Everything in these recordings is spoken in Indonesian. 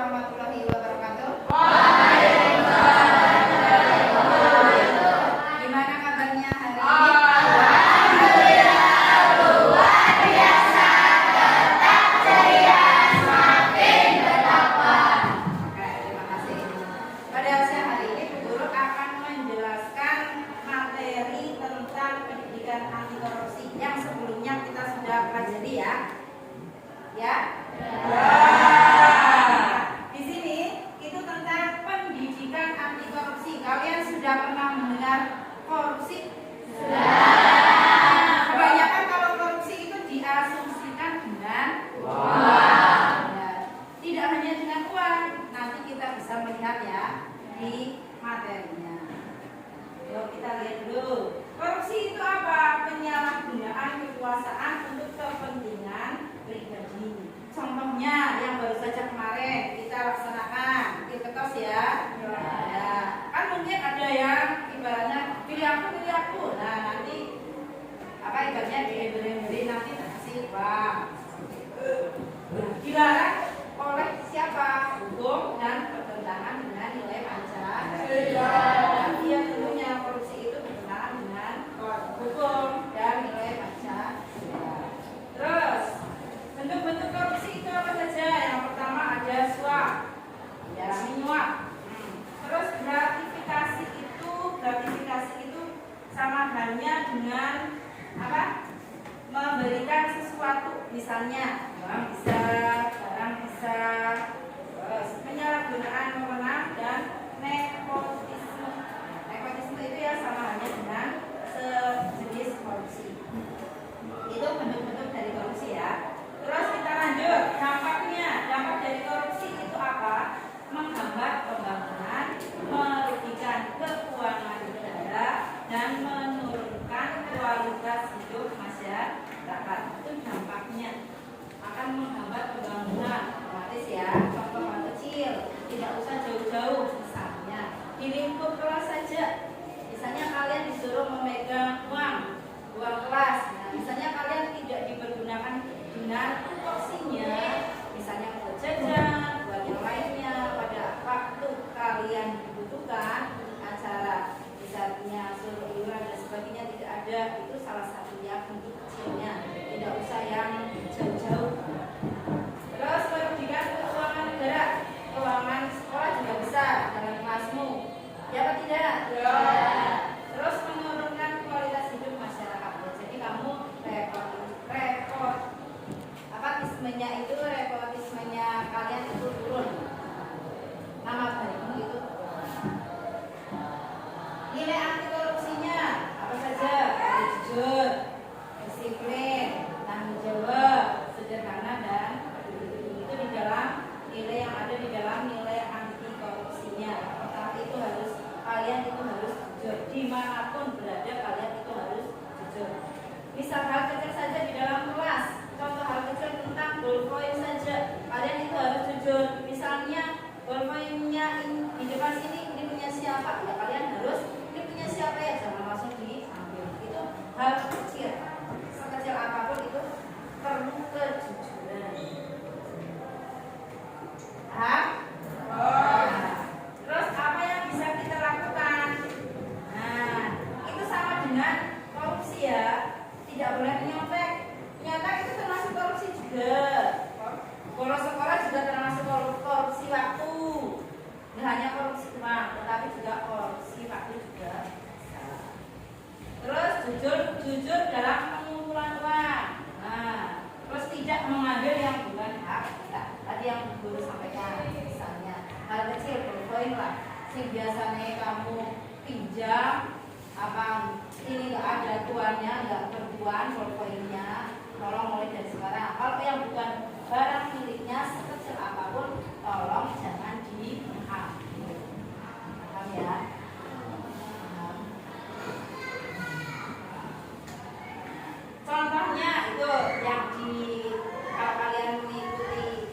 warahmatullahi wabarakatuh. Gimana kabarnya hari ini? Luar biasa, tetap ceria, semakin bertakwa. Oke, terima kasih. Pada siang hari ini Bu Guru akan menjelaskan materi tentang pendidikan anti korupsi yang sebelumnya kita sudah pelajari ya. Ya. Di sini itu tentang pendidikan anti korupsi. Kalian sudah pernah mendengar korupsi? Sudah. Kebanyakan kalau korupsi itu diasumsikan dengan uang. Ya. Tidak hanya dengan uang. Nanti kita bisa melihat ya di materinya. Yuk kita lihat dulu. Korupsi itu apa? Penyalahgunaan kekuasaan untuk kepentingan pribadi. Contohnya yang baru saja kemarin kita laksanakan ketos ya. Ya. Kan mungkin ada yang ibaratnya pilih aku. Nah nanti apa ibaratnya diberi nanti kasih uang. Nah, dilarang oleh siapa? Hukum dan bertentangan dengan nilai Pancasila. Nah, iya tentunya korupsi itu bertentangan dengan hukum dan nilai Pancasila. Terus bentuk-bentuk korupsi itu apa saja? Yang pertama ada suap, ya menyuap. Terus gratifikasi itu sama halnya dengan apa? Memberikan sesuatu, misalnya uang bisa, barang bisa. Terus penyalahgunaan wewenang dan nepotisme. Nepotisme itu ya sama halnya dengan sejenis korupsi. Itu bentuk-bentuk dari korupsi ya. Terus kita lanjut, dampaknya. Dampak dari korupsi itu apa? Menghambat pembangunan, merugikan keuangan negara, dan menurunkan kualitas hidup masyarakat. Itu dampaknya. Akan menghambat pembangunan. Otomatis ya, contoh yang kecil, tidak usah jauh-jauh. Misalnya di lingkup kelas saja. Misalnya kalian disuruh memegang uang kelas. Nah, misalnya kalian tidak dipergunakan dengan porsinya, misalnya untuk jajan, buat yang lainnya, pada waktu kalian dibutuhkan, acara misalnya suruh iuran dan sebagainya tidak ada, itu salah satu yang bentuk kecilnya, tidak usah yang jauh-jauh. Terus merugikan keuangan negara, keuangan sekolah juga besar dalam kelasmu, ya apa tidak? Ya. Terus menurunkan kualitas hidup masyarakat. Jadi kamu repotismenya kalian itu turun. Nama baikmu itu turun. Nilai anti korupsinya apa saja? Jujur, disiplin, tanggung jawab, sederhana dan itu di dalam nilai yang ada di dalam nilai anti korupsinya. Pertama itu harus kalian itu harus jujur, dimanapun berada kalian itu harus jujur. Misal hal kecil saja di dalam kelas, contoh hal kecil tentang ballpoint saja, kalian itu harus jujur. Misalnya ballpointnya di depan sini ini punya siapa, ya kalian harus ini punya siapa ya, jangan langsung diambil. Itu hal kecil, sekecil apapun itu perlu kejujuran. Terus apa yang bisa kita lakukan? Nah, itu sama dengan korupsi ya. Tidak boleh nyontek. Nyontek itu termasuk korupsi juga. Bolos sekolah juga termasuk korupsi waktu. Tidak hanya korupsi uang, tetapi juga korupsi waktu juga. Terus jujur dalam pengumpulan uang. Nah, terus tidak mengambil yang bukan hak kita. Tadi yang guru sampaikan, misalnya hal kecil, ballpoint lah. Sing biasanya kamu pinjam, apa ini nggak ada tuannya, nggak bertuan ballpointnya, tolong mulai dari sekarang. Kalau yang bukan barang miliknya sekecil apapun, tolong jangan diambil. Paham ya? Contohnya itu yang kalau kalian mengikuti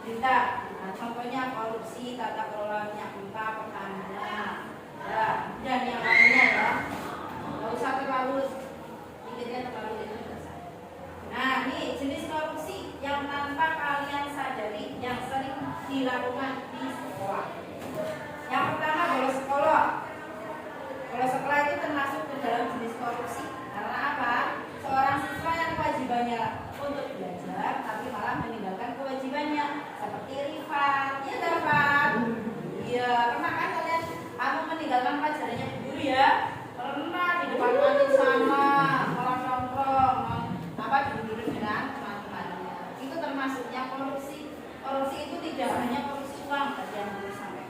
berita, nah, contohnya korupsi, tata kelola minyak mentah, pertamina, ya, dan yang lainnya ya. Nggak usah terlalu mikirnya terlalu itu. Nah, ini jenis korupsi yang tanpa kalian sadari, yang sering dilakukan di sekolah. Yang pertama bolos sekolah. Bolos sekolah itu termasuk ke dalam jenis korupsi. Karena apa? Seorang siswa yang kewajibannya untuk belajar tapi malah meninggalkan kewajibannya, seperti rival. Iya dapat. Iya, pernah kan kalian kamu meninggalkan pelajarannya guru ya? Pernah di depan kantin sama orang nongkrong apa dulu dengan teman-temannya. Itu termasuknya korupsi. Korupsi itu tidak hanya korupsi uang tadi yang dulu sampai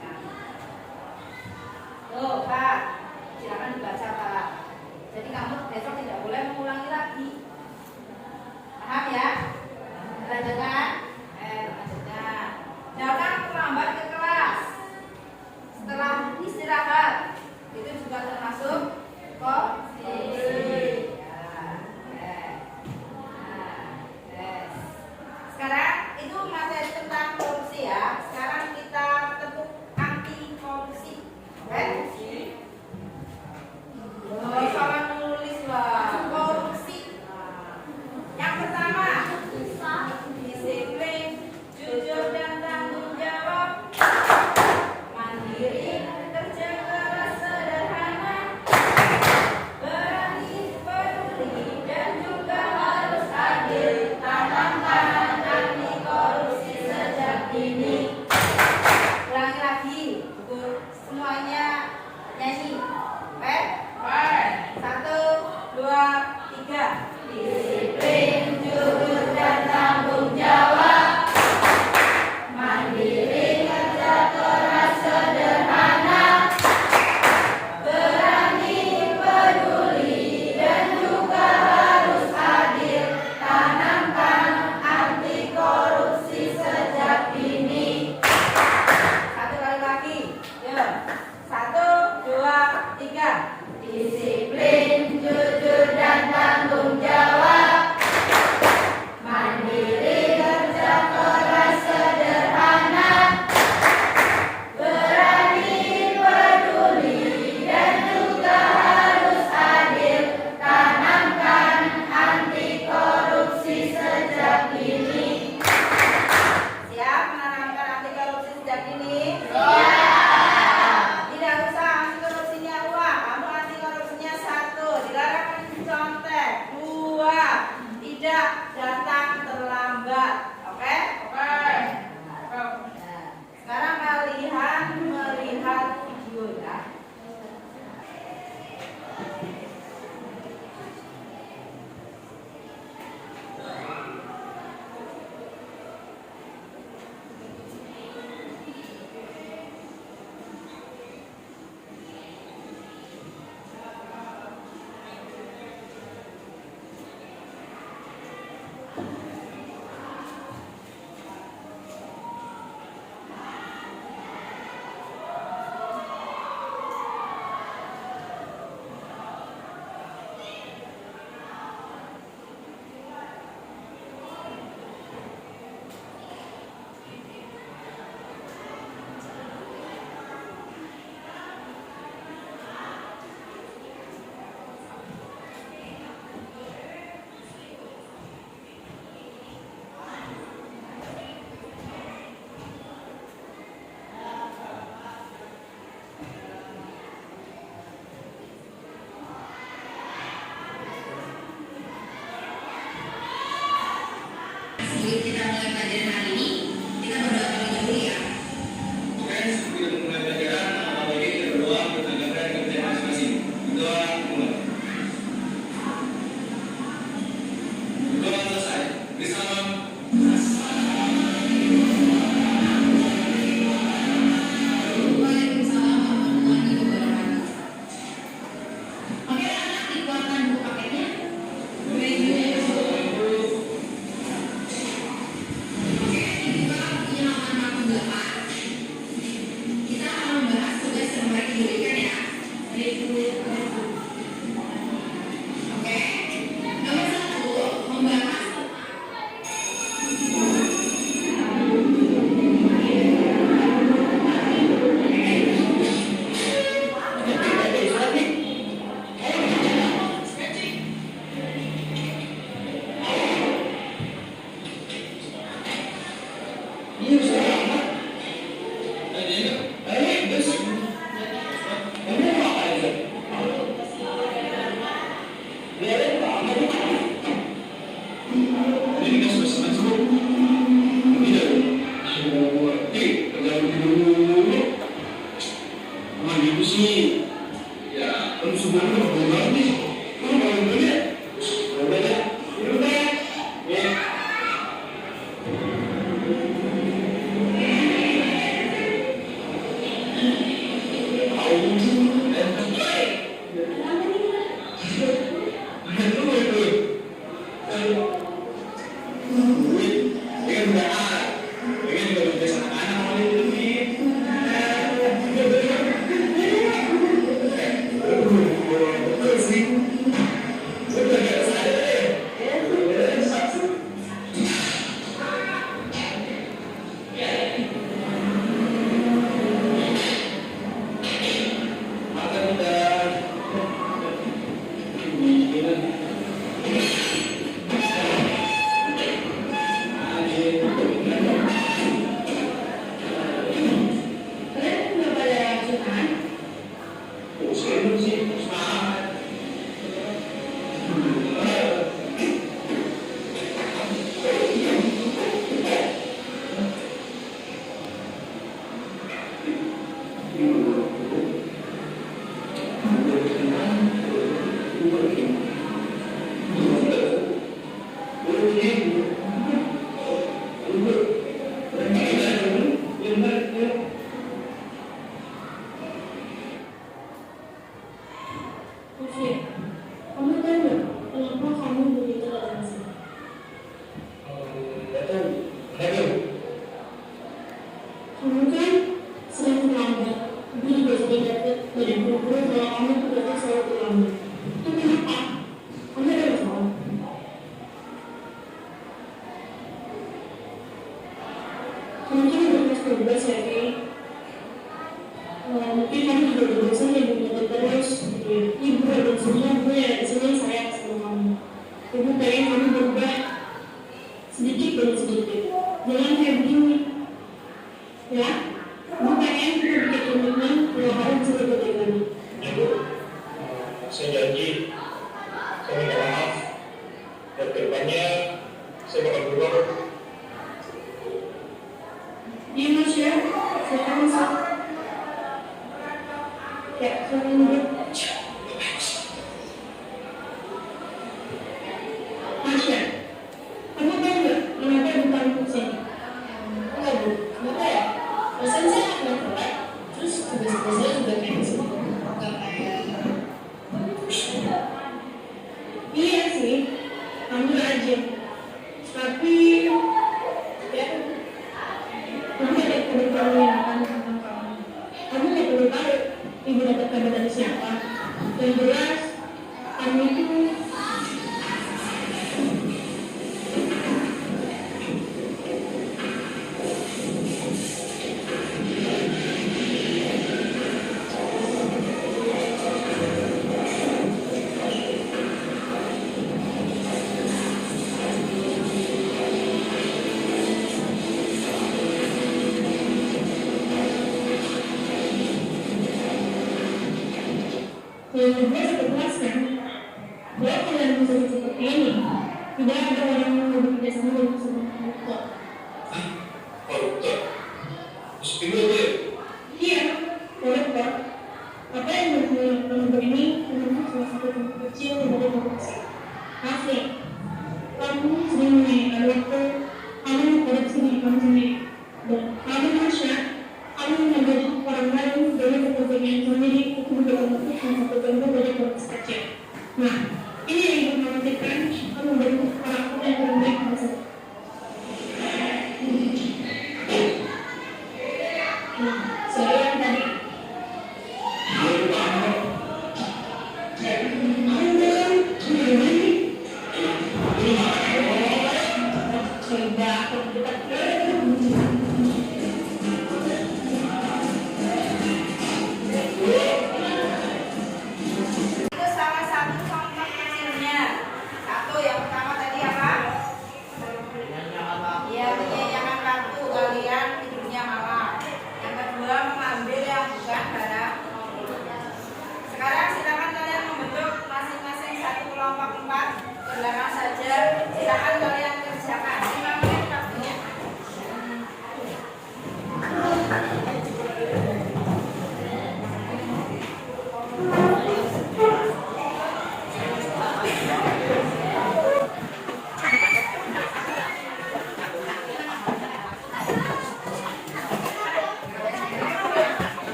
Kamu kan sering terlambat. Ibu juga sering dapat dari guru kalau kamu tugasnya selalu terlambat. Itu kenapa? Kamu ada masalah? Kamu kan udah kelas 12 ya, Kay? Mungkin kamu juga udah bosan ya belajar terus gitu ya. Ibu ada sebenarnya gue ya disini sayang sama kamu. Ibu pengen kamu berubah sedikit demi sedikit. Jangan kayak begini, ya. Ibu pengen kita bikin komitmen kalau kamu bisa lebih baik lagi. Ibu, saya janji, saya minta maaf. Dan kedepannya saya bakal berubah. Iya mas ya, saya akan masuk. Ya, saya menurut. Masya, kamu tahu nggak kenapa ibu tahu kesini? Enggak bu, kenapa ya? Pesan saya nggak telat, terus tugas-tugasnya juga kayak kesini. Iya sih, kamu rajin. Tapi, ya, kamu ada keberitahuan yang akan tentang kamu. Kamu nggak perlu tahu ibu dapat kabar dari siapa. Yang jelas, kamu itu yang gue cukup puas kan. Gue kalian bisa seperti ini. Tidak ada orang yang mau bekerja sama dengan sebuah koruptor. Hah? Koruptor? Masuk ibu ya? Iya, koruptor. Apa yang membuat ini merupakan salah satu contoh kecil dari korupsi. Asli, kamu sering menaikkan waktu, kamu mengkorupsi diri kamu sendiri. Dan kamu Masya, kamu mengambil hak orang lain dari kepentingan sendiri untuk berbentuk salah satu contoh dari korupsi kecil. Nah, ini yang mengkhawatirkan kamu membentuk karakter yang kurang baik bangsa. Nah, saya yang tadi. Ibu paham. Kamu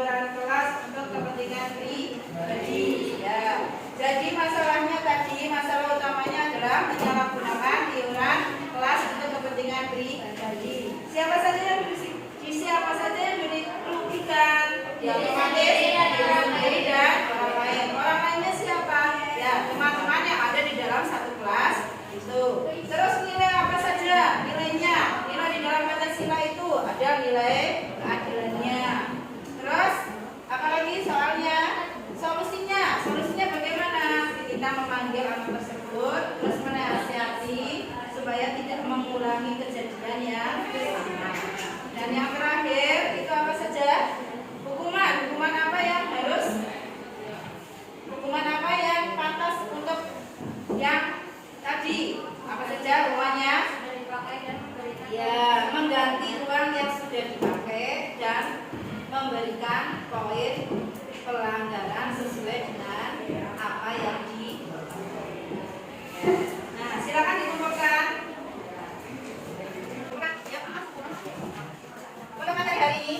iuran kelas untuk kepentingan pribadi. Ya. Jadi masalahnya tadi, masalah utamanya adalah menyalahgunakan iuran kelas untuk kepentingan pribadi. Siapa saja yang dirugikan? Ya, otomatis diri sendiri dan orang lain. Orang lainnya siapa? Ya, teman-teman yang ada di dalam satu kelas itu. Terus nilai apa saja? Nilainya, nilai di dalam Pancasila itu ada nilai keadilannya. Terus apalagi soalnya? Solusinya bagaimana? Kita memanggil anak tersebut, terus menasihati supaya tidak mengulangi kejadian yang sama. Dan yang terakhir itu apa saja? Hukuman apa yang pantas untuk yang tadi? Apa saja hukumannya? Ya, mengganti uang yang sudah dipakai dan memberikan poin pelanggaran sesuai dengan apa yang di. Nah, silakan dikumpulkan. Untuk materi hari ini